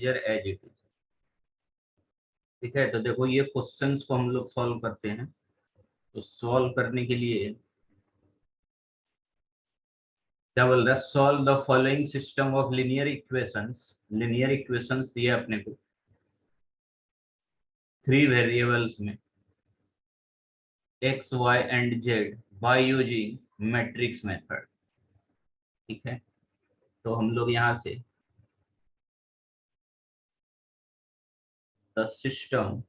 As it is. ठीक है, तो देखो ये क्वेश्चंस को हम लोग सॉल्व करते हैं। तो सॉल्व करने के लिए क्या बोल रहा है, solve the following system of linear equations. Linear equations दिए अपने को 3 वेरिएबल्स में x y and z by using matrix method. ठीक है, तो हम लोग यहाँ से the system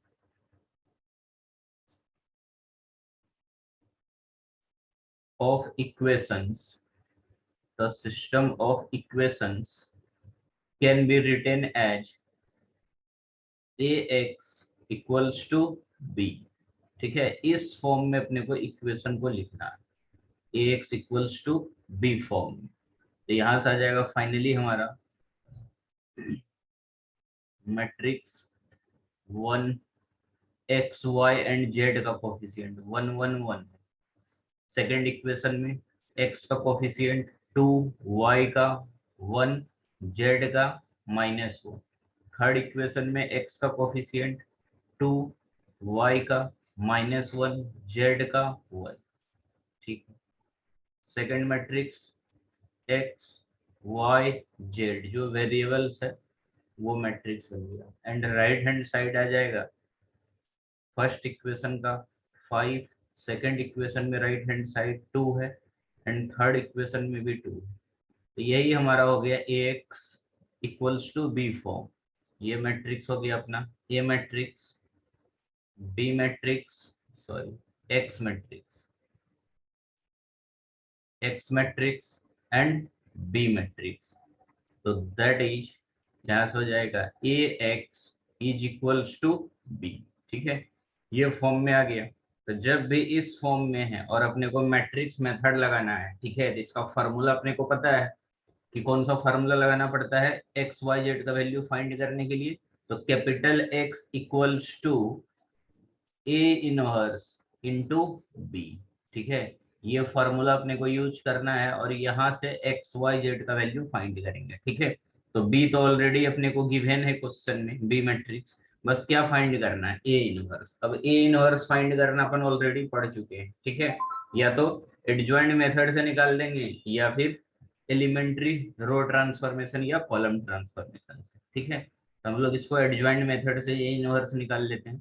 of equations, the system of equations can be written as ax equals to b। ठीक है, इस फॉर्म में अपने को इक्वेशन को लिखना है, ax equals to b form में। तो यहां से आ जाएगा फाइनली हमारा matrix 1 x y and z का कोफिशिएंट 1 1 1। सेकेंड इक्वेशन में x का कोफिशिएंट 2, y का 1, z का -1। थर्ड इक्वेशन में x का कोफिशिएंट 2, y का -1, z का 1। ठीक है, second matrix x y z जो वेरिएबल्स है वो मैट्रिक्स बन गया। एंड राइट हैंड साइड आ जाएगा फर्स्ट इक्वेशन का 5, सेकेंड इक्वेशन में राइट हैंड साइड 2 है एंड थर्ड इक्वेशन में भी 2 है। तो यही हमारा हो गया ax equals to B form. ये मैट्रिक्स हो गया अपना A matrix, B matrix, sorry X matrix and B matrix. तो दैट इज यहाँ से हो जाएगा A X is equals to B. ठीक है, ये फॉर्म में आ गया। तो जब भी इस फॉर्म में है और अपने को मैट्रिक्स मेथड लगाना है, ठीक है, तो इसका फार्मूला अपने को पता है कि कौन सा फार्मूला लगाना पड़ता है एक्स वाई जेड का वैल्यू फाइंड करने के लिए। तो capital X equals to A inverse into B. ठीक है, ये फॉर्मूला अपने को यूज करना है और यहाँ से एक्स वाई जेड का वैल्यू फाइंड करेंगे। ठीक है, तो बी तो ऑलरेडी अपने को गिवन है क्वेश्चन में, बी मैट्रिक्स। बस क्या फाइंड करना है, ए इनवर्स। अब ए इनवर्स फाइंड करना अपन ऑलरेडी पढ़ चुके हैं। ठीक है, या तो एडजॉइंट मेथड से निकाल देंगे या फिर एलिमेंट्री रो ट्रांसफॉर्मेशन या कॉलम ट्रांसफॉर्मेशन से। ठीक है, तो हम लोग इसको एडजॉइंट मेथड से ए इनवर्स निकाल लेते हैं।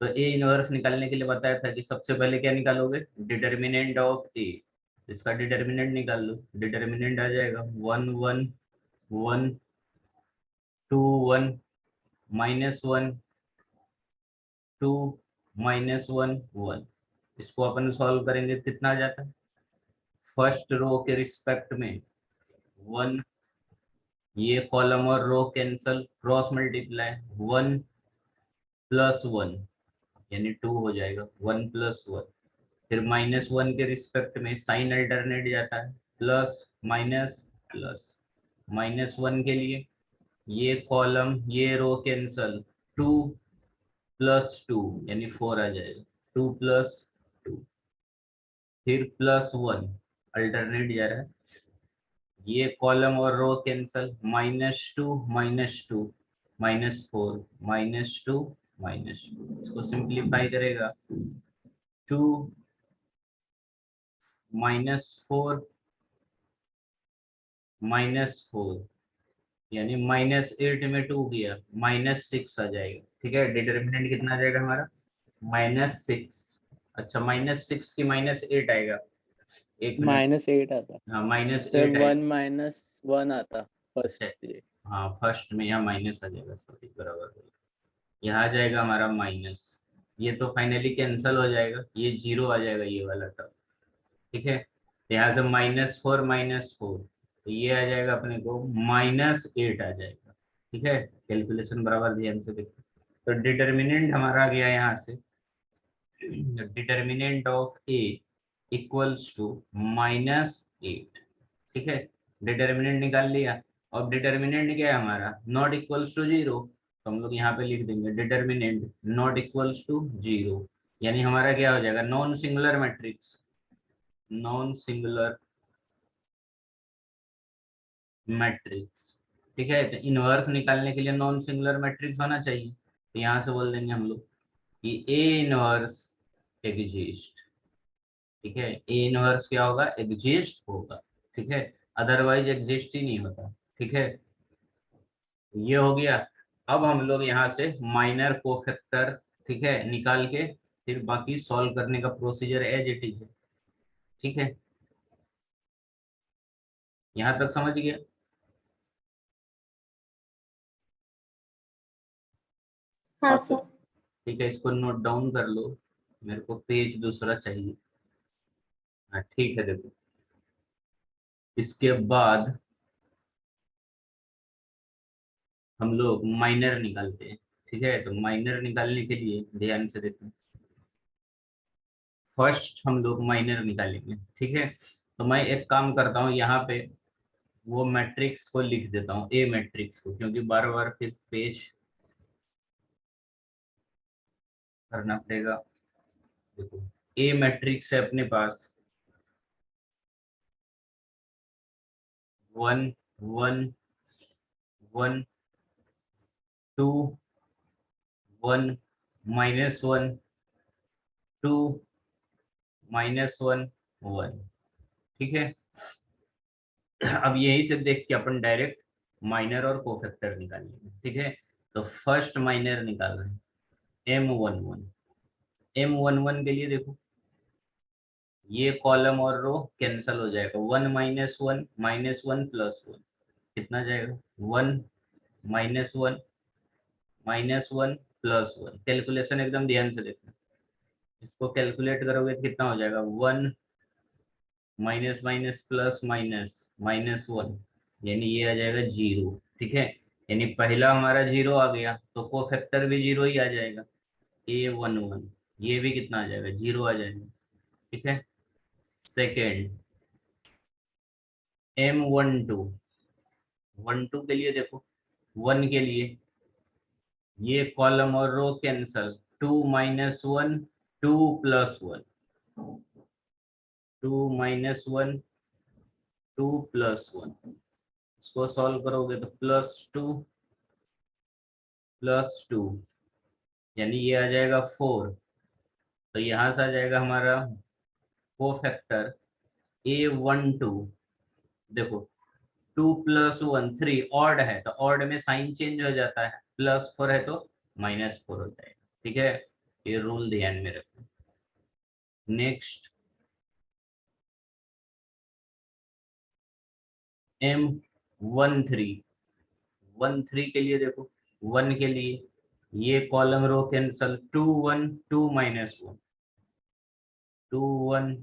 तो ए इनवर्स निकालने के लिए बताया था कि सबसे पहले क्या निकालोगे, डिटर्मिनेंट ऑफ ए। इसका डिटर्मिनेंट निकाल लो। डिटर्मिनेंट आ जाएगा 1 1 1 2 1 -1 2 -1 1। इसको अपन सॉल्व करेंगे, कितना आ जाता है फर्स्ट रो के रिस्पेक्ट में 1, ये कॉलम और रो कैंसल, क्रॉस मल्टीप्लाई 1 + 1 यानी 2 हो जाएगा 1 + 1। फिर -1 के रिस्पेक्ट में साइन अल्टरनेट जाता है, प्लस माइनस प्लस। -1 के लिए ये कॉलम ये रो कैंसल, 2 + 2 यानी 4 आ जाएगा, 2 + 2। फिर +1 अल्टरनेट जा रहा है, ये कॉलम और रो कैंसल, -2 -2 -4 -2 -2। इसको सिंप्लीफाई करेगा 2 -4 -4 यानी -8 में 2 गया, -6 आ जाएगा। ठीक है, डिटर्मिनेंट कितना आ जाएगा हमारा -6। अच्छा, -6 की -8 आएगा, एक मिनट। -8 आता हाँ सर, -8 1 आएगा। -1 आता फर्स्ट अच्छा, ये। हाँ फर्स्ट में यहाँ माइनस आ जाएगा, सॉरी बराबर। यहाँ आ जाएगा हमारा माइनस, ये तो फाइनली कैंसिल हो जाएगा, ये 0 आ जाएगा ये वाला टर्म। ठीक है, यहाँ से -4 -4 तो ये आ जाएगा अपने को -8 आ जाएगा। ठीक है, कैलकुलेशन बराबर ध्यान से देखो। तो डिटर्मिनेंट हमारा आ गया यहाँ से, determinant of A equals to -8। ठीक है, डिटर्मिनेंट निकाल लिया। और डिटर्मिनेंट क्या है हमारा, नॉट इक्वल्स टू 0। तो हम लोग यहाँ पे लिख देंगे डिटर्मिनेंट नॉट इक्वल्स टू 0, यानी हमारा क्या हो जाएगा, non singular matrix, non singular matrix. ठीक है। तो इनवर्स निकालने के लिए नॉन सिंगुलर मैट्रिक्स होना चाहिए, तो यहाँ से बोल देंगे हम लोग कि ए इनवर्स एग्जिस्ट। ठीक है, ए इनवर्स क्या होगा, एग्जिस्ट होगा। ठीक है, अदरवाइज एग्जिस्ट ही नहीं होता। ठीक है, ये हो गया। अब हम लोग यहाँ से माइनर कोफैक्टर, ठीक है, निकाल के फिर बाकी सॉल्व करने का प्रोसीजर एज इट इज है। ठीक है, यहाँ तक समझ गया। हाँ सर। ठीक है, इसको नोट डाउन कर लो, मेरे को पेज दूसरा चाहिए। हाँ ठीक है, देखो इसके बाद हम लोग माइनर निकालते हैं। ठीक है, तो माइनर निकालने के लिए ध्यान से देखो, फर्स्ट हम लोग माइनर निकालेंगे। ठीक है, तो मैं एक काम करता हूँ, यहाँ पे वो मैट्रिक्स को लिख देता हूँ, ए मैट्रिक्स को, क्योंकि बार बार फिर पेज करना पड़ेगा। देखो ए मैट्रिक्स है अपने पास 1 1 1 2 1 -1 2 -1 1। ठीक है, अब यही से देख के अपन डायरेक्ट माइनर और कोफैक्टर निकालेंगे। ठीक है, तो फर्स्ट माइनर निकाल रहे हैं M11। M11 के लिए देखो, ये कॉलम और रो कैंसल हो जाएगा, 1 -1 -1 +1 कितना जाएगा, 1 -1 -1 +1। कैलकुलेशन एकदम ध्यान से देखना, इसको कैलकुलेट करोगे तो कितना हो जाएगा, 1 माइनस माइनस प्लस माइनस -1, यानी ये आ जाएगा 0। ठीक है, यानी पहला हमारा 0 आ गया, तो कोफैक्टर भी 0 ही आ जाएगा। A11 ये भी कितना आ जाएगा, 0 आ जाएगा। ठीक है, सेकेंड M12 12 के लिए देखो, 1 के लिए ये कॉलम और रो कैंसल, 2 -1 2 +1 2 -1 2 +1। इसको सॉल्व करोगे तो +2 +2, यानी ये आ जाएगा 4। तो यहाँ से आ जाएगा हमारा कोफैक्टर A12। देखो 2 + 1 3, ऑड है तो ऑड में साइन चेंज हो जाता है, +4 है तो -4 हो जाएगा। ठीक है, ये रूल ध्यान में रखो। नेक्स्ट M13 के लिए देखो, 1 के लिए ये कॉलम रो कैंसल, 2 1 2 -1 2 1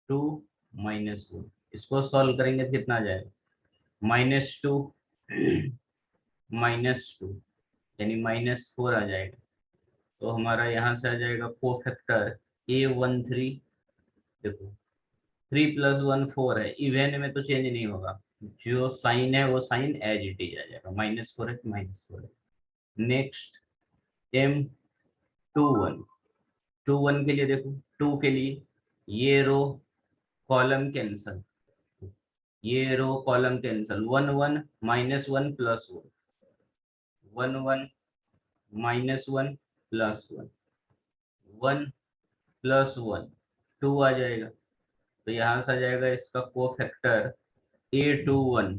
2 -1। इसको सॉल्व करेंगे तो कितना आ जाएगा, -2 -2, यानी -4 आ जाएगा। तो हमारा यहाँ से आ जाएगा कोफैक्टर A13। देखो 3 + 1 4 है, इवेन में तो चेंज नहीं होगा, जो साइन है वो साइन एज इट इज आ जाएगा, -4 है तो -4 है। नेक्स्ट M21 21 के लिए देखो, 2 के लिए ये रो कॉलम कैंसल, ये रो कॉलम कैंसल, 1 1 -1 +1 1 1 -1 +1 1 +1 2 आ जाएगा। तो यहाँ से आ जाएगा इसका कोफैक्टर A21।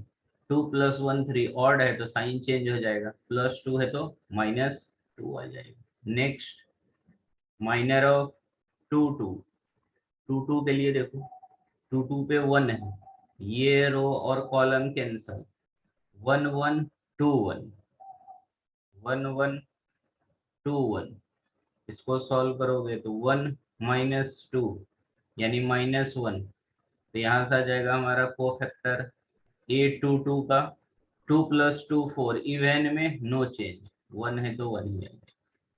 2 + 1 3, ऑड है तो साइन चेंज हो जाएगा, +2 है तो -2 आ जाएगा। नेक्स्ट माइनर ऑफ 2 2 2 2 के लिए देखो, 2 2 पे 1 है, ये रो और कॉलम कैंसल, 1 1 2 1 1 1 2 1। इसको सॉल्व करोगे तो 1 -2 यानी -1। तो यहाँ से आ जाएगा हमारा कोफैक्टर A22 का 2 + 2 4, इवेन में नो चेंज, 1 है तो 1 ही आएगा,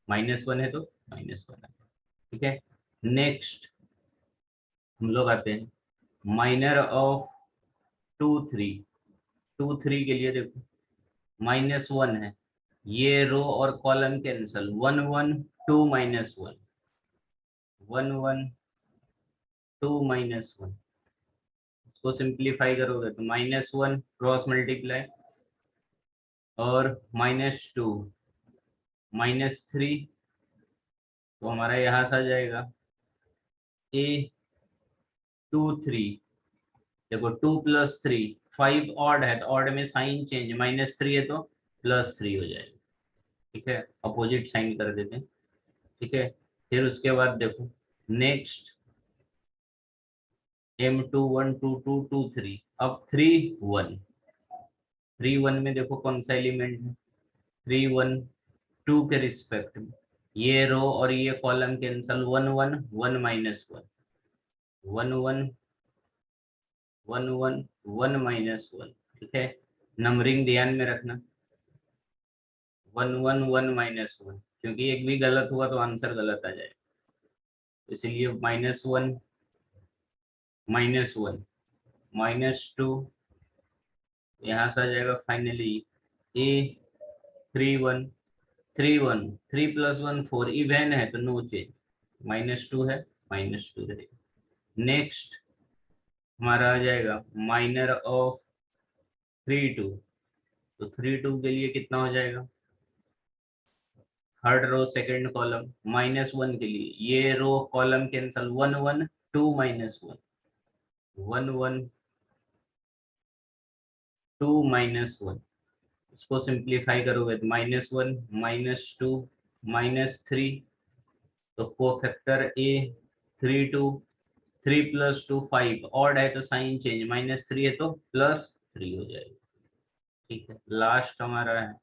-1 है तो -1 आएगा। ठीक है, नेक्स्ट हम लोग आते हैं माइनर ऑफ 2 3 2 3 के लिए देखो, -1 है, ये रो और कॉलम कैंसल, 1 1 2 -1 1 1 2 -1। इसको सिंप्लीफाई करोगे तो -1 क्रॉस मल्टीप्लाई, और -2 -3, तो हमारा यहाँ से आ जाएगा A23। देखो 2 + 3 5 ऑड है, तो ऑड में साइन चेंज, -3 है तो +3 हो जाएगा। ठीक है, अपोजिट साइन कर देते हैं। ठीक है, फिर उसके बाद देखो नेक्स्ट M21 2 2 2 3, अब 3 1 3 1 में देखो कौन सा एलिमेंट है, 3 1 2 के रिस्पेक्ट में ये रो और ये कॉलम कैंसल, 1 1 1 -1 1 1 1 1 1 -1। ठीक है, नंबरिंग ध्यान में रखना, 1 1 1 -1, क्योंकि एक भी गलत हुआ तो आंसर गलत आ जाएगा, इसलिए -1 -1 -2, यहाँ से आ जाएगा फाइनली A31 3 1 3 + 1 4, इवन है तो नो चेंज, -2 है -2 रहेगा। नेक्स्ट हमारा आ जाएगा माइनर ऑफ 3 2, तो 3 2 के लिए कितना हो जाएगा, थर्ड रो सेकंड कॉलम, -1 के लिए ये रो कॉलम कैंसल, 1 1 2 -1 1 1 2 -1, इसको सिंप्लीफाई करोगे तो -1 -2 -3, तो कोफैक्टर A32 3 + 2 5, ऑड है तो साइन चेंज, -3 है तो +3 हो जाएगा। ठीक है, लास्ट हमारा है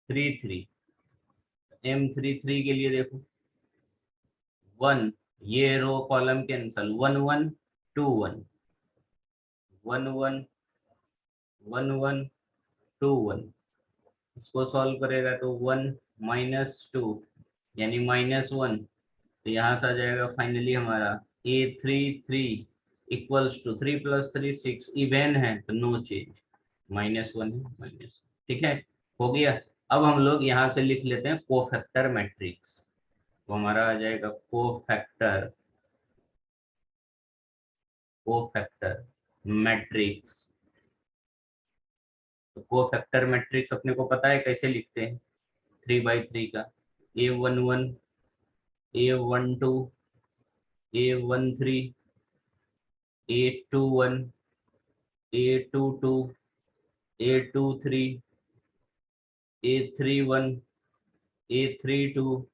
M33। M33 के लिए देखो 1, ये रो कॉलम कैंसल, 1 1 2 1 1 1 1 1 2 1, इसको सॉल्व करेगा तो 1 -2 यानी -1, तो यहाँ से आ जाएगा फाइनली हमारा A33 इक्वल्स टू 3 + 3 6, इवन है तो नो चेंज, -1 है -1। ठीक है, हो गया। अब हम लोग यहाँ से लिख लेते हैं कोफैक्टर मैट्रिक्स, तो हमारा आ जाएगा कोफैक्टर मैट्रिक्स। तो कोफैक्टर मैट्रिक्स अपने को पता है कैसे लिखते हैं, 3/3 का, A11 A12 A13 A21 A22 A23 A31 A32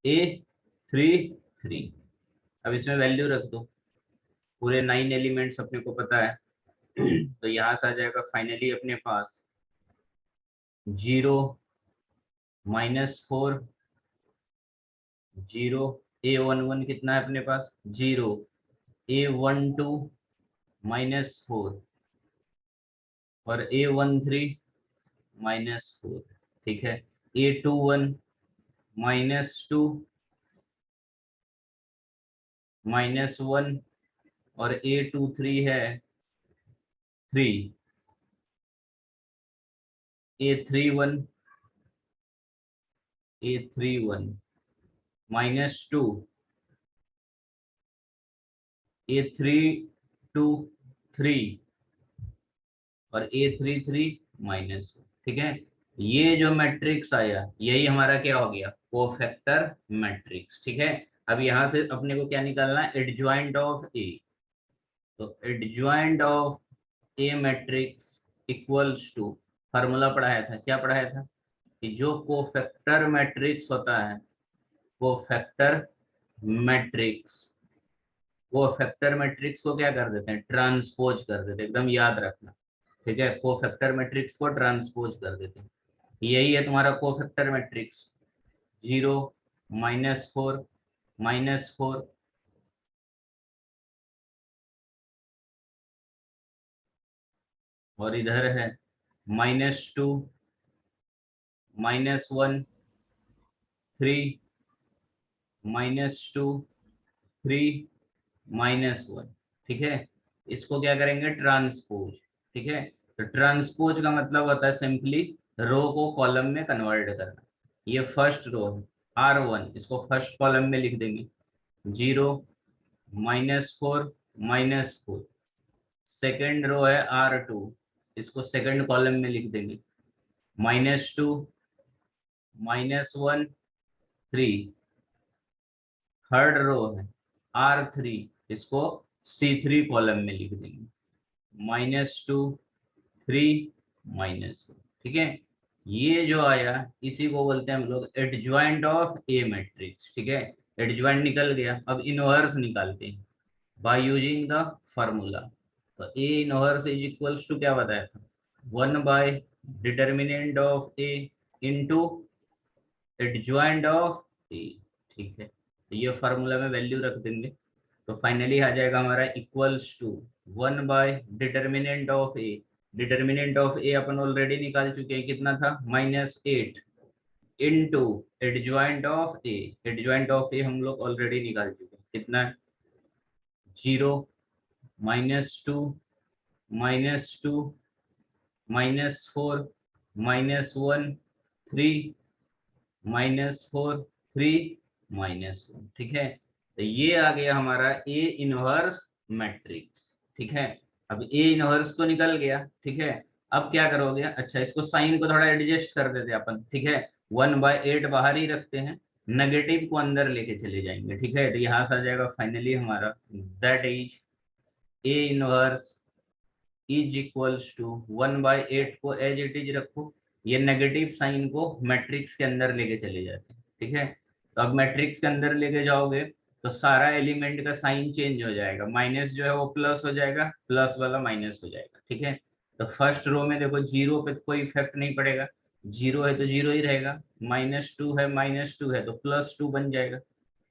A33। अब इसमें वैल्यू रख दो, पूरे 9 एलिमेंट्स अपने को पता है। तो यहाँ से आ जाएगा फाइनली अपने पास 0 -4 0, A11 कितना है अपने पास 0, A12 -4 और A13 -4। ठीक है, A21 -2 -1 और A23 है 3, A31 -2 A32 3 और A33 -1। ठीक है, ये जो मैट्रिक्स आया यही हमारा क्या हो गया, कोफैक्टर मैट्रिक्स। ठीक है, अब यहाँ से अपने को क्या निकालना है, एडजॉइंट ऑफ ए। तो adjoint of A matrix equals to, formula पढ़ाया था, क्या पढ़ाया था कि जो कोफैक्टर मैट्रिक्स होता है, कोफैक्टर मैट्रिक्स, कोफैक्टर मैट्रिक्स को क्या कर देते हैं, ट्रांसपोज कर देते हैं, एकदम याद रखना। ठीक है, कोफैक्टर मैट्रिक्स को ट्रांसपोज कर देते हैं, यही है तुम्हारा कोफैक्टर मैट्रिक्स। 0 -4 -4 और इधर है -2 -1 3 -2 3 -1। ठीक है, इसको क्या करेंगे, ट्रांसपोज। ठीक है, तो ट्रांसपोज का मतलब होता है सिंपली रो को कॉलम में कन्वर्ट करना। ये फर्स्ट रो है R1, इसको फर्स्ट कॉलम में लिख देंगे 0 -4 -4। सेकेंड रो है R2, इसको सेकंड कॉलम में लिख देंगे, -2 -1 3। थर्ड रो है R3, इसको C3 कॉलम में लिख देंगे, -2 3 -1। ठीक है, ये जो आया इसी को बोलते हैं हम लोग एडजॉइंट ऑफ ए मैट्रिक्स। ठीक है, एडजॉइंट निकल गया, अब इनवर्स निकालते हैं बाय यूजिंग द फार्मूला। तो A inverse is equals to क्या बताया था, 1 by determinant of A into adjoint of A. ठीक है, तो ये फार्मूला में वैल्यू रख देंगे, तो फाइनली आ जाएगा हमारा equals to 1 by determinant of A. Determinant of A अपन ऑलरेडी निकाल चुके हैं, कितना था, -8 into adjoint of A. Adjoint of A हम लोग ऑलरेडी निकाल चुके हैं, कितना है, 0 -2 -2 -4 -1 3 -4 3 -1। ठीक है, तो ये आ गया हमारा ए इनवर्स मैट्रिक्स। ठीक है, अब ए इनवर्स तो निकल गया। ठीक है, अब क्या करोगे, अच्छा इसको साइन को थोड़ा एडजस्ट कर देते अपन। ठीक है, 1/8 बाहर ही रखते हैं, नेगेटिव को अंदर लेके चले जाएंगे। ठीक है, तो यहाँ से आ जाएगा फाइनली हमारा that is A inverse is equals to 1/8 को एज इट इज रखो, ये नेगेटिव साइन को मैट्रिक्स के अंदर लेके चले जाते हैं। ठीक है, तो अब मैट्रिक्स के अंदर लेके जाओगे तो सारा एलिमेंट का साइन चेंज हो जाएगा, माइनस जो है वो प्लस हो जाएगा, प्लस वाला माइनस हो जाएगा। ठीक है, तो फर्स्ट रो में देखो जीरो पे कोई इफेक्ट नहीं पड़ेगा, जीरो है तो जीरो ही रहेगा, -2 है तो +2 बन जाएगा,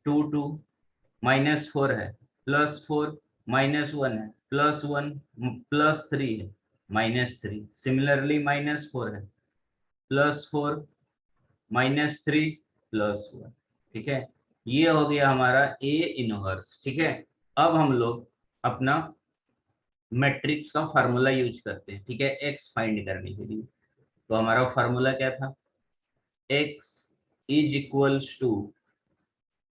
2 2 -4 है +4, -1 है +1, +3 है -3, सिमिलरली -4 है +4, -3 +1। ठीक है, ये हो गया हमारा ए इनवर्स। ठीक है, अब हम लोग अपना मैट्रिक्स का फार्मूला यूज करते हैं। ठीक है, एक्स फाइंड करने के लिए, तो हमारा फार्मूला क्या था, X is equals to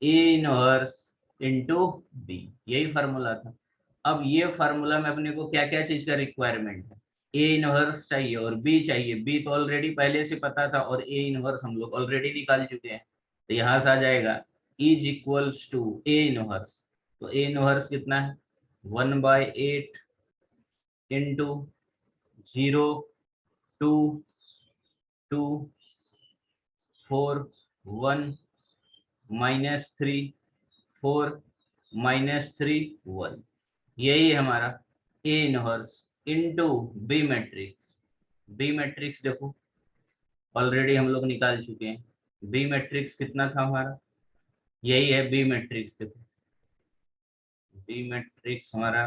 A inverse into B, यही फार्मूला था। अब ये फार्मूला में अपने को क्या क्या चीज का रिक्वायरमेंट है, ए इनवर्स चाहिए और बी चाहिए। बी तो ऑलरेडी पहले से पता था और ए इनवर्स हम लोग ऑलरेडी निकाल चुके हैं, तो यहाँ से आ जाएगा is equals to A inverse. तो ए इनवर्स कितना है, 1/8 इंटू 0 2 2 4 1 -3 4 -3 1, यही हमारा A inverse into B matrix. B matrix देखो ऑलरेडी हम लोग निकाल चुके हैं, बी मैट्रिक्स कितना था हमारा, यही है बी मैट्रिक्स। देखो बी मैट्रिक्स हमारा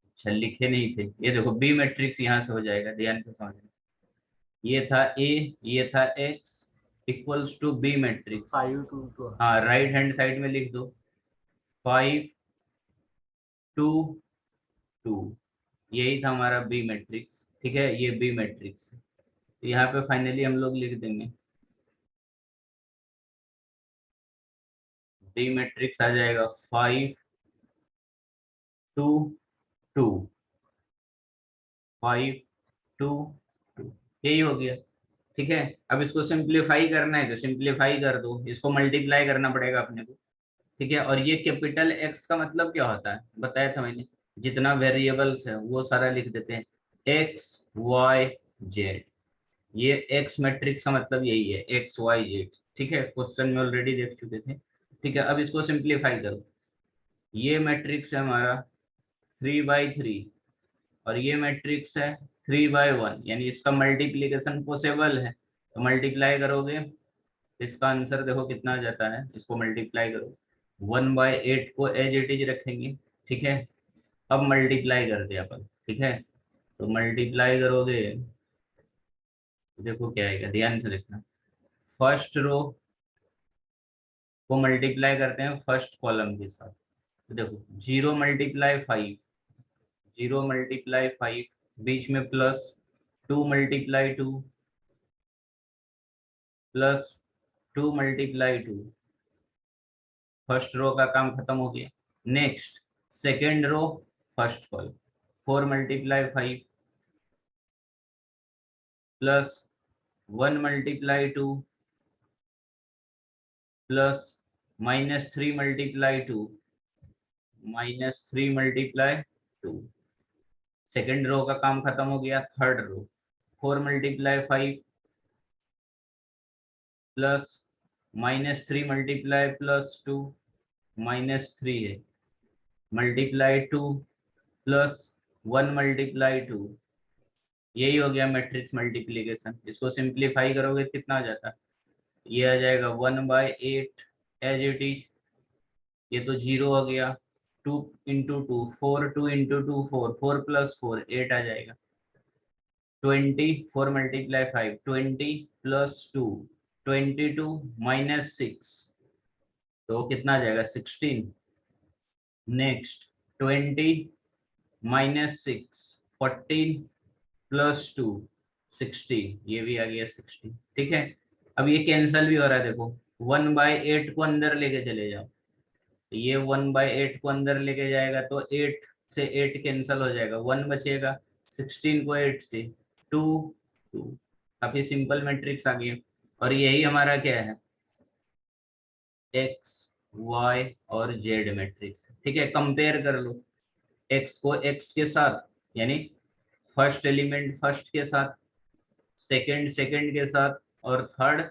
अच्छा लिखे नहीं थे, ये देखो बी मैट्रिक्स यहाँ से हो जाएगा, ध्यान से समझना, ये था ए, ये था X equals to B matrix. 5 2 2 हाँ, राइट हैंड साइड में लिख दो 5 2 2, यही था हमारा बी मैट्रिक्स। ठीक है, ये बी मैट्रिक्स, तो यहाँ पे फाइनली हम लोग लिख देंगे बी मैट्रिक्स आ जाएगा 5 2 2 5 2 2, यही हो गया। ठीक है, अब इसको सिंप्लीफाई करना है तो सिंप्लीफाई कर दो, इसको मल्टीप्लाई करना पड़ेगा अपने को। ठीक है, और ये कैपिटल एक्स का मतलब क्या होता है बताया था मैंने, जितना वेरिएबल्स है वो सारा लिख देते हैं, एक्स वाई जेड। ये एक्स मैट्रिक्स का मतलब यही है, एक्स वाई जेड। ठीक है, क्वेश्चन में ऑलरेडी देख चुके थे। ठीक है, अब इसको सिंप्लीफाई करो, ये मैट्रिक्स है हमारा 3/3 और ये मैट्रिक्स है 3/1, यानी इसका मल्टीप्लीकेशन पॉसिबल है, तो मल्टीप्लाई करोगे इसका आंसर देखो कितना आ जाता है, इसको मल्टीप्लाई करो, 1/8 को एज इट इज रखेंगे। ठीक है, अब मल्टीप्लाई करते हैं अपन। ठीक है, तो मल्टीप्लाई करोगे तो देखो क्या आएगा, ध्यान से देखना, फर्स्ट रो को मल्टीप्लाई करते हैं फर्स्ट कॉलम के साथ, तो देखो 0 × 5, 0 × 5, बीच में प्लस 2 × 2 प्लस 2 × 2, फर्स्ट रो का काम खत्म हो गया। Next second row first column 4 multiply 5 plus 1 multiply 2 plus -3 multiply 2 -3 multiply 2। Second row का काम खत्म हो गया। Third row 4 multiply 5 plus -3 multiply +2 -3 है मल्टीप्लाई 2 प्लस 1 मल्टीप्लाई 2। यही हो गया मैट्रिक्स मल्टीप्लीकेशन। इसको सिंप्लीफाई करोगे कितना आ जाता है? ये आ जाएगा 1/8 एज इट इज। ये तो 0 हो गया। 2 इंटू 2 4, 2 इंटू 2 4, 4 + 4 8 आ जाएगा। 20 4 मल्टीप्लाई 5 20 प्लस 2 22 -6 तो कितना आ जाएगा 16। नेक्स्ट 20 -6 14 प्लस 2 16 ये भी आ गया 16। ठीक है। अब ये कैंसिल भी हो रहा है देखो 1/8 को अंदर लेके चले जाओ तो ये 1/8 को अंदर लेके जाएगा तो 8 से 8 कैंसिल हो जाएगा 1 बचेगा। 16 को 8 से 2 2 काफी सिंपल मैट्रिक्स आ गया। और यही हमारा क्या है एक्स वाई और जेड मैट्रिक्स। ठीक है। कंपेयर कर लो एक्स को एक्स के साथ यानी फर्स्ट एलिमेंट फर्स्ट के साथ, सेकंड सेकंड के साथ और थर्ड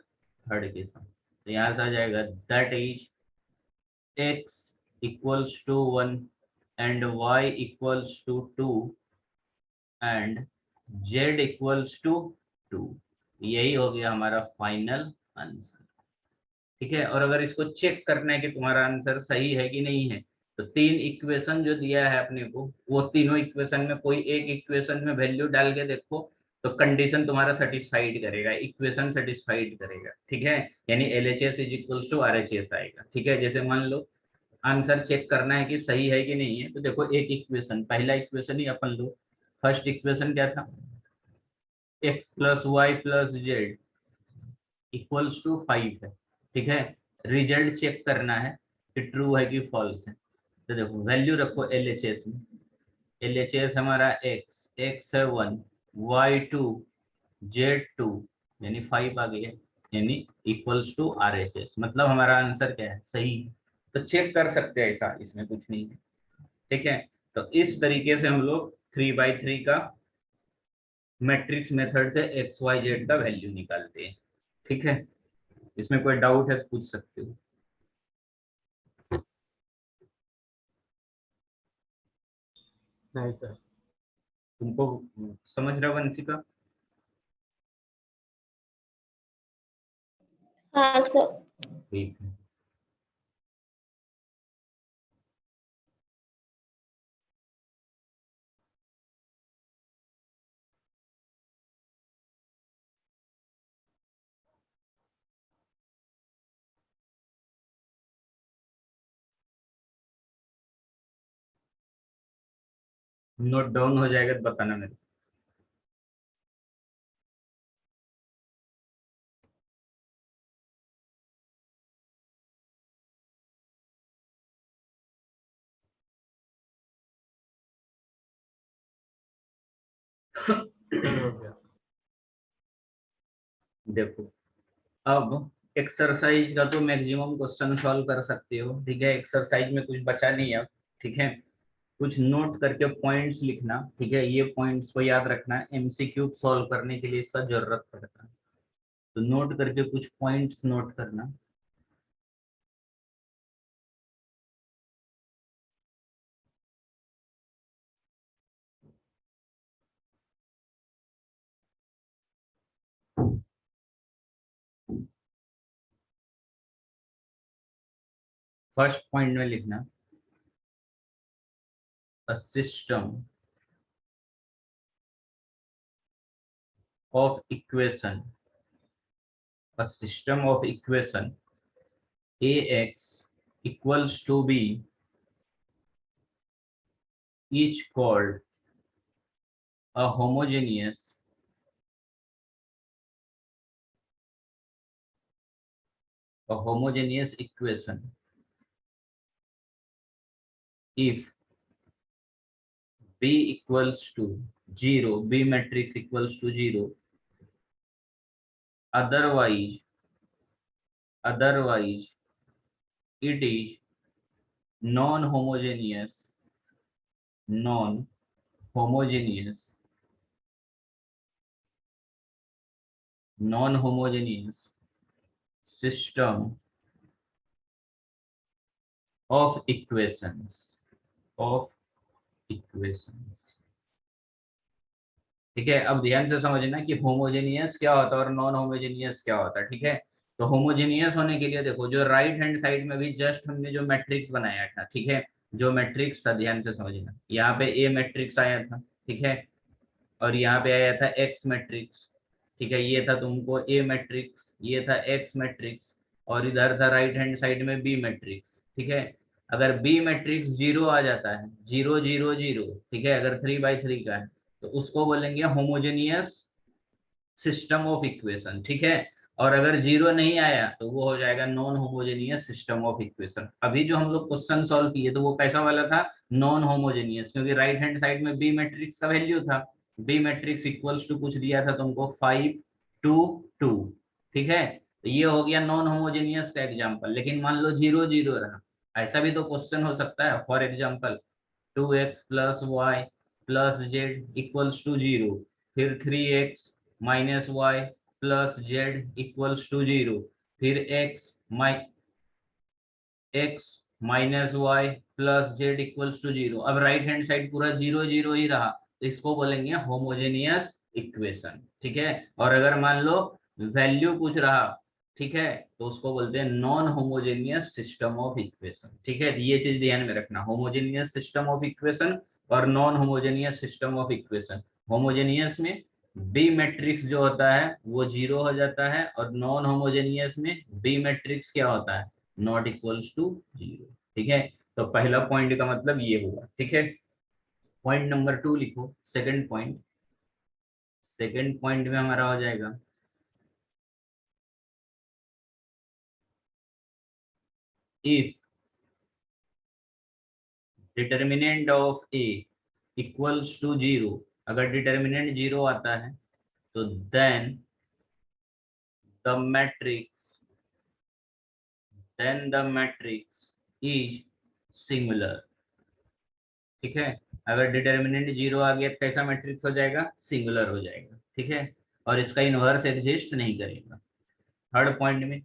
थर्ड के साथ। तो यहाँ से आ जाएगा that is x equals to 1 and y equals to 2 and z equals to 2। यही हो गया हमारा फाइनल आंसर। ठीक है। और अगर इसको चेक करना है कि तुम्हारा आंसर सही है कि नहीं है तो 3 इक्वेशन जो दिया है अपने को वो तीनों इक्वेशन में कोई एक इक्वेशन में वैल्यू डाल के देखो तो कंडीशन तुम्हारा सेटिस्फाइड करेगा, इक्वेशन सेटिस्फाइड करेगा। ठीक है। यानी LHS is equals to RHS आएगा। ठीक है। जैसे मान लो आंसर चेक करना है कि सही है कि नहीं है तो देखो एक इक्वेशन पहला इक्वेशन ही अपन लो। फर्स्ट इक्वेशन क्या था x + y + z equals to 5 है। ठीक है। रिजल्ट चेक करना है कि ट्रू है कि फॉल्स है। तो देखो वैल्यू रखो LHS में। LHS हमारा x है 1 y 2 z 2 यानी 5 आ गया यानी इक्वल्स टू RHS। मतलब हमारा आंसर क्या है सही। तो चेक कर सकते हैं ऐसा, इसमें कुछ नहीं है। ठीक है। तो इस तरीके से हम लोग 3/3 का मैट्रिक्स मेथड से XYZ का वैल्यू निकालते हैं। ठीक है। इसमें कोई डाउट है तो पूछ सकते हो। नहीं सर। तुमको समझ रहा वंशिका? हाँ सर। ठीक है। नोट डाउन हो जाएगा तो बताना मेरे सर हो गया। देखो अब एक्सरसाइज का तो मैक्सिमम क्वेश्चन सॉल्व कर सकते हो। ठीक है। एक्सरसाइज में कुछ बचा नहीं है अब। ठीक है। कुछ नोट करके पॉइंट्स लिखना। ठीक है। ये पॉइंट्स को याद रखना MCQ सॉल्व करने के लिए इसका जरूरत पड़ता है। तो नोट करके कुछ पॉइंट्स नोट करना। फर्स्ट पॉइंट में लिखना a system of equation, a system of equation AX equals to B each called a homogeneous equation if B equals to 0, B matrix equals to 0, otherwise it is non-homogeneous system of equations. ठीक है, अब ध्यान से समझना कि homogeneous क्या होता है और नॉन होमोजेनियस क्या होता है। ठीक है, तो होमोजेनियस होने के लिए देखो, जो राइट हैंड साइड में भी जस्ट हमने जो मैट्रिक्स बनाया था, ठीक है, जो मैट्रिक्स था, ध्यान से समझना, यहाँ पे ए मैट्रिक्स आया था, ठीक है, और यहाँ पे आया था एक्स मैट्रिक्स, ठीक है, ये था तुमको ए मैट्रिक्स, ये था एक्स मैट्रिक्स, और इधर था राइट हैंड साइड में बी मैट्रिक्स। ठीक है, अगर बी मैट्रिक्स 0 आ जाता है, 0 0 0, ठीक है, अगर 3/3 का है, तो उसको बोलेंगे होमोजेनियस सिस्टम ऑफ इक्वेशन। ठीक है, और अगर 0 नहीं आया तो वो हो जाएगा non homogeneous system of equation. अभी जो हम लोग क्वेश्चन सॉल्व किए तो वो कैसा वाला था, नॉन होमोजेनियस, क्योंकि राइट हैंड साइड में बी मैट्रिक्स का वैल्यू था, बी मैट्रिक्स इक्वल्स टू कुछ दिया था तुमको 5 2 2। ठीक है, तो ये हो गया नॉन होमोजेनियस का एग्जाम्पल। लेकिन मान लो 0 0 रहा, ऐसा भी तो क्वेश्चन हो सकता है। For example 2x plus y plus z equals to 0, फिर 3x minus y plus z equals to 0, फिर x minus y plus z equals to 0। अब राइट हैंड साइड पूरा 0 0 ही रहा, तो इसको बोलेंगे होमोजेनियस इक्वेशन। ठीक है, और अगर मान लो वैल्यू कुछ रहा, ठीक है, तो उसको बोलते हैं non homogeneous system of equation. ठीक है, ये चीज ध्यान में रखना, होमोजेनियस सिस्टम ऑफ इक्वेशन और non homogeneous system of equation. Homogeneous में बी मैट्रिक्स जो होता है वो 0 हो जाता है, और नॉन होमोजेनियस में बी मैट्रिक्स क्या होता है, नॉट इक्वल्स टू 0। ठीक है, तो पहला पॉइंट का मतलब ये हुआ। ठीक है, पॉइंट नंबर 2 लिखो, सेकंड पॉइंट में हमारा हो जाएगा if determinant of A equals to 0, अगर डिटर्मिनेंट 0 आता है तो then the matrix is singular. ठीक है, अगर डिटर्मिनेंट 0 आ गया तो कैसा मैट्रिक्स हो जाएगा, सिंगुलर हो जाएगा। ठीक है, और इसका इनवर्स एग्जिस्ट नहीं करेगा। थर्ड पॉइंट में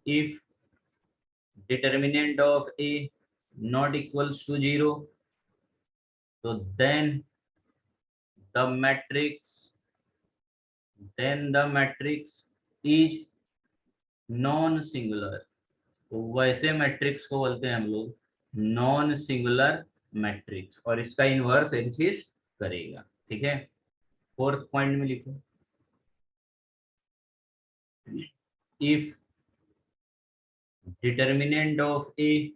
if determinant of A not equals to 0, तो then the matrix is non singular. तो वैसे मैट्रिक्स को बोलते हैं हम लोग नॉन सिंगुलर मैट्रिक्स, और इसका इनवर्स एग्जिस्ट करेगा। ठीक है, फोर्थ पॉइंट में लिखो if determinant of a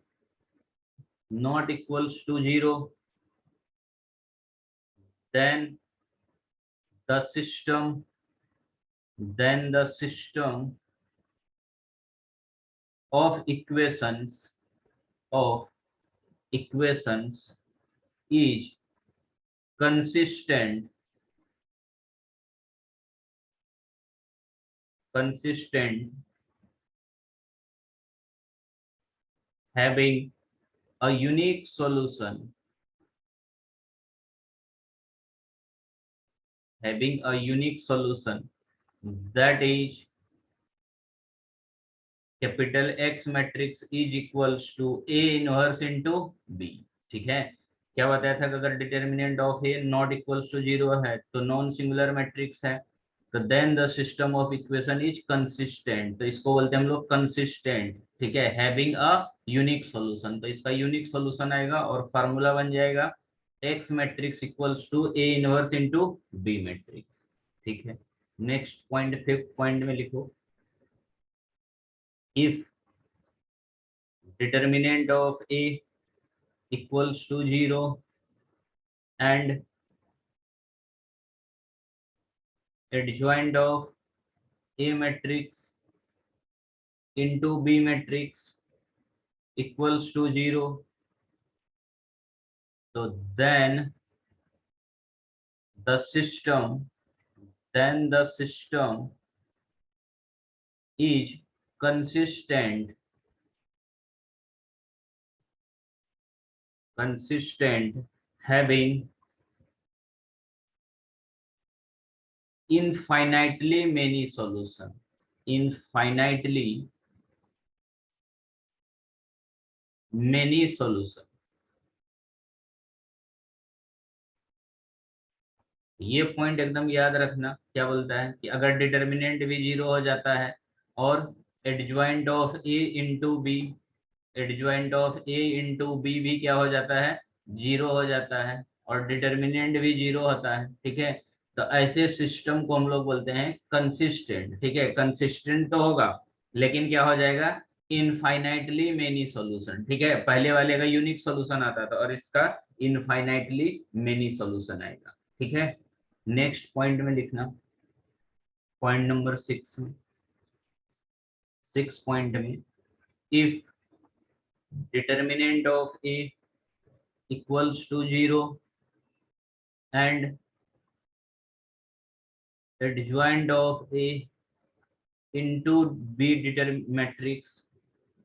not equals to 0, then the system of equations is consistent having a unique solution that is capital X matrix is equals to A inverse into B। ठीक है, क्या बताया था कि अगर determinant of A not equals to 0 है तो non singular matrix है, तो then the system of equation is consistent, तो इसको बोलते हैं हम लोग कंसिस्टेंट। ठीक है, हैविंग अ यूनिक सॉल्यूशन, तो इसका यूनिक सॉल्यूशन आएगा और फार्मूला बन जाएगा X matrix equals to A inverse into B matrix. ठीक है, नेक्स्ट पॉइंट, फिफ्थ पॉइंट में लिखो if determinant of A equals to 0 and adjoint of A matrix into B matrix equals to 0, so then the system, then the system is consistent having infinitely many solution, infinitely many solution। ये point एकदम याद रखना। क्या बोलता है कि अगर determinant भी 0 हो जाता है और adjoint of A into B, adjoint of A into B भी क्या हो जाता है, 0 हो जाता है, और डिटर्मिनेंट भी 0 होता है, ठीक है, तो ऐसे सिस्टम को हम लोग बोलते हैं कंसिस्टेंट। ठीक है, कंसिस्टेंट तो होगा लेकिन क्या हो जाएगा, इनफाइनाइटली मेनी सॉल्यूशन। ठीक है, पहले वाले का यूनिक सॉल्यूशन आता था और इसका इनफाइनाइटली मेनी सॉल्यूशन आएगा। ठीक है, नेक्स्ट पॉइंट में लिखना, पॉइंट नंबर 6 में, 6 पॉइंट में, if determinant of A equals to 0 and adjoint of A into B matrix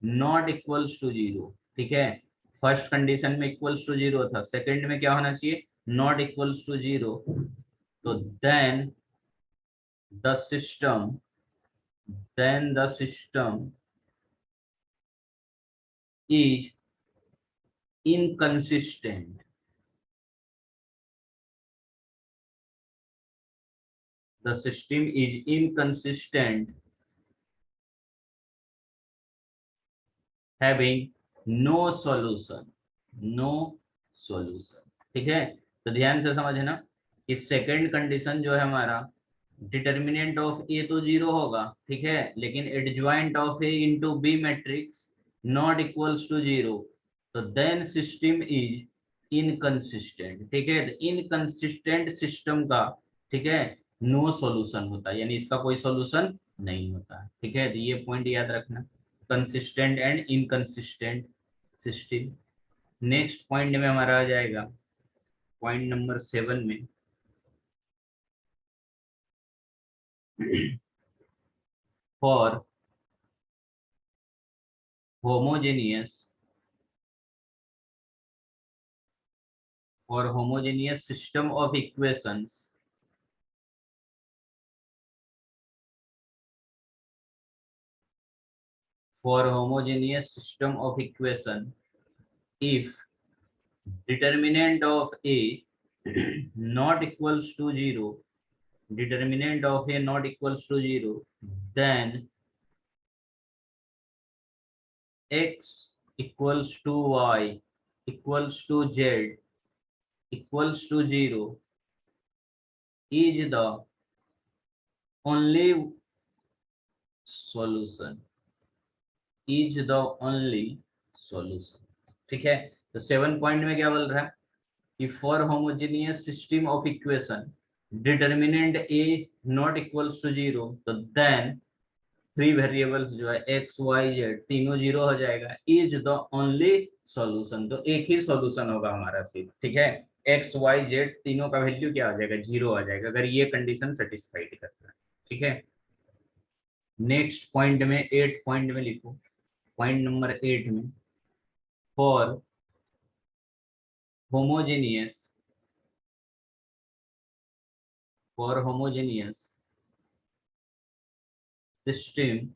not equals to 0। ठीक है, फर्स्ट कंडीशन में इक्वल्स टू 0 था, सेकंड में क्या होना चाहिए, नॉट इक्वल्स टू 0, तो then the system is inconsistent, the system is inconsistent having no solution, no solution। ठीक है, तो ध्यान से समझना कि सेकंड कंडीशन जो है हमारा, डिटर्मिनेंट ऑफ ए तो 0 होगा, ठीक है, लेकिन adjoint of A into B matrix not equals to 0, तो देन सिस्टम इज इनकंसिस्टेंट। ठीक है, इनकंसिस्टेंट सिस्टम का, ठीक है, नो सॉल्यूशन होता है, यानी इसका कोई सॉल्यूशन नहीं होता है। ठीक है, तो ये पॉइंट याद रखना, consistent and inconsistent system. Next point में हमारा आ जाएगा पॉइंट नंबर 7 में, for homogeneous system of equations if determinant of A not equals to 0, determinant of A not equals to 0, then x equals to y equals to z equals to 0 is the only solution, is the only solution। ठीक है, तो 7 point में क्या बोल रहा है कि for homogeneous system of equation determinant A not equals to 0, तो देन 3 वेरिएबल्स जो है x y z तीनों 0 हो जाएगा, इज द ओनली सॉल्यूशन। तो एक ही सॉल्यूशन होगा हमारा सिर्फ। ठीक है, x y z तीनों का वैल्यू क्या आ जाएगा, 0 आ जाएगा, अगर ये कंडीशन सेटिस्फाइड करता है। ठीक है, नेक्स्ट पॉइंट में 8 पॉइंट में लिखो, पॉइंट नंबर 8 में, for homogeneous system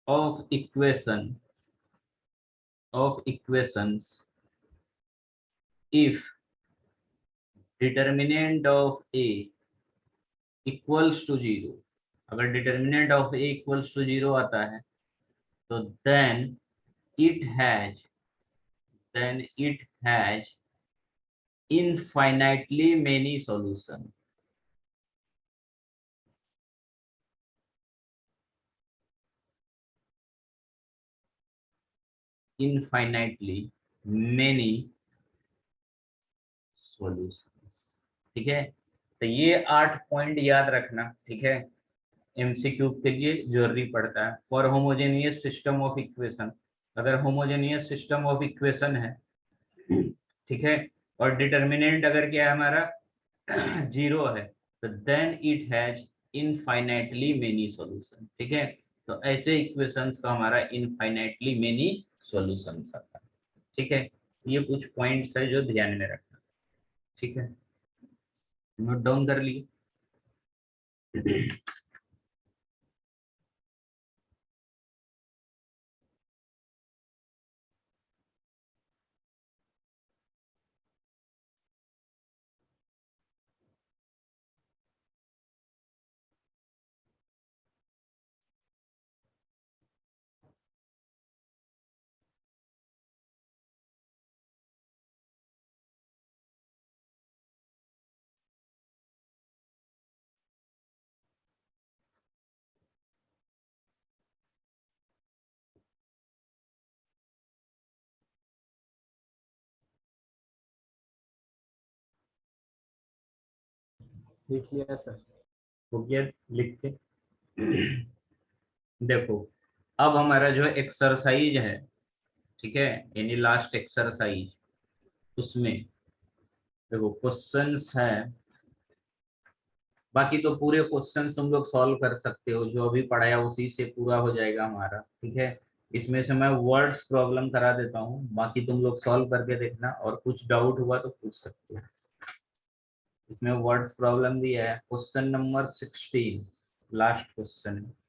of equations if determinant of A equals to 0, अगर determinant of A equals to 0 आता है तो then it has infinitely many solution। infinitely many solutions। ठीक है, तो ये 8 पॉइंट याद रखना। ठीक है, एमसीक्यू के लिए जरूरी पड़ता है। For homogeneous system of equation, अगर होमोजेनियस सिस्टम ऑफ इक्वेशन है, ठीक है, और डिटर्मिनेंट अगर क्या है हमारा जीरो है तो then it has infinitely many solution. ठीक है, तो ऐसे इक्वेशंस का हमारा इनफाइनाइटली मेनी सॉल्यूशंस आता है। ठीक है, ये कुछ पॉइंट्स है जो ध्यान में रखना। ठीक है, नोट डाउन कर लिए। लिख लिया सर। हो गया लिख के। देखो अब हमारा जो एक्सरसाइज है, ठीक है, यानी लास्ट एक्सरसाइज, उसमें देखो क्वेश्चंस है, बाकी तो पूरे क्वेश्चंस तुम लोग सॉल्व कर सकते हो, जो अभी पढ़ाया उसी से पूरा हो जाएगा हमारा। ठीक है, इसमें से मैं वर्ड्स प्रॉब्लम करा देता हूँ, बाकी तुम लोग सॉल्व करके देखना, और कुछ डाउट हुआ तो पूछ सकते हो। इसमें वर्ड्स प्रॉब्लम दिया है, क्वेश्चन नंबर 16 लास्ट क्वेश्चन है।